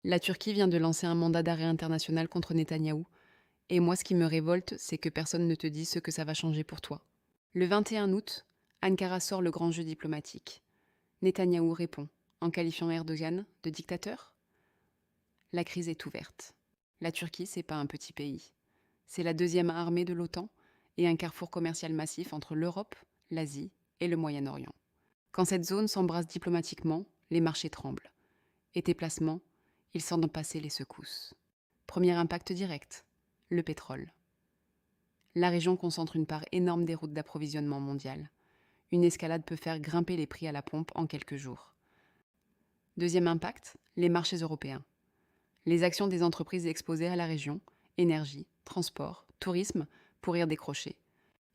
La Turquie vient de lancer un mandat d'arrêt international contre Netanyahou, et moi ce qui me révolte, c'est que personne ne te dit ce que ça va changer pour toi. Le 21 août, Ankara sort le grand jeu diplomatique. Netanyahou répond, en qualifiant Erdogan de dictateur. La crise est ouverte. La Turquie, c'est pas un petit pays. C'est la deuxième armée de l'OTAN et un carrefour commercial massif entre l'Europe, l'Asie et le Moyen-Orient. Quand cette zone s'embrasse diplomatiquement, les marchés tremblent. Et tes placements, ils sentent passer les secousses. Premier impact direct, le pétrole. La région concentre une part énorme des routes d'approvisionnement mondiales. Une escalade peut faire grimper les prix à la pompe en quelques jours. Deuxième impact, les marchés européens. Les actions des entreprises exposées à la région, énergie, transport, tourisme, pourraient décrocher.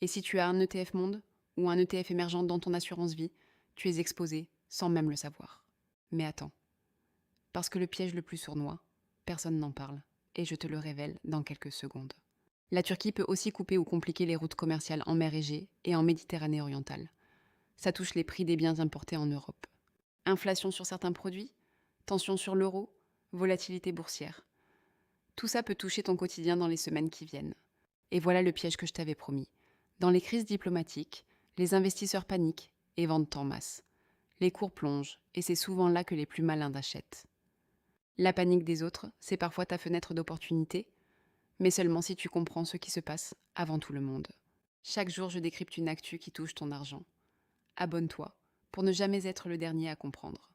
Et si tu as un ETF monde ou un ETF émergent dans ton assurance vie, tu es exposé sans même le savoir. Mais attends, parce que le piège le plus sournois, personne n'en parle, et je te le révèle dans quelques secondes. La Turquie peut aussi couper ou compliquer les routes commerciales en mer Égée et en Méditerranée orientale. Ça touche les prix des biens importés en Europe. Inflation sur certains produits, tension sur l'euro, volatilité boursière. Tout ça peut toucher ton quotidien dans les semaines qui viennent. Et voilà le piège que je t'avais promis. Dans les crises diplomatiques, les investisseurs paniquent et vendent en masse. Les cours plongent et c'est souvent là que les plus malins achètent. La panique des autres, c'est parfois ta fenêtre d'opportunité, mais seulement si tu comprends ce qui se passe avant tout le monde. Chaque jour, je décrypte une actu qui touche ton argent. Abonne-toi pour ne jamais être le dernier à comprendre.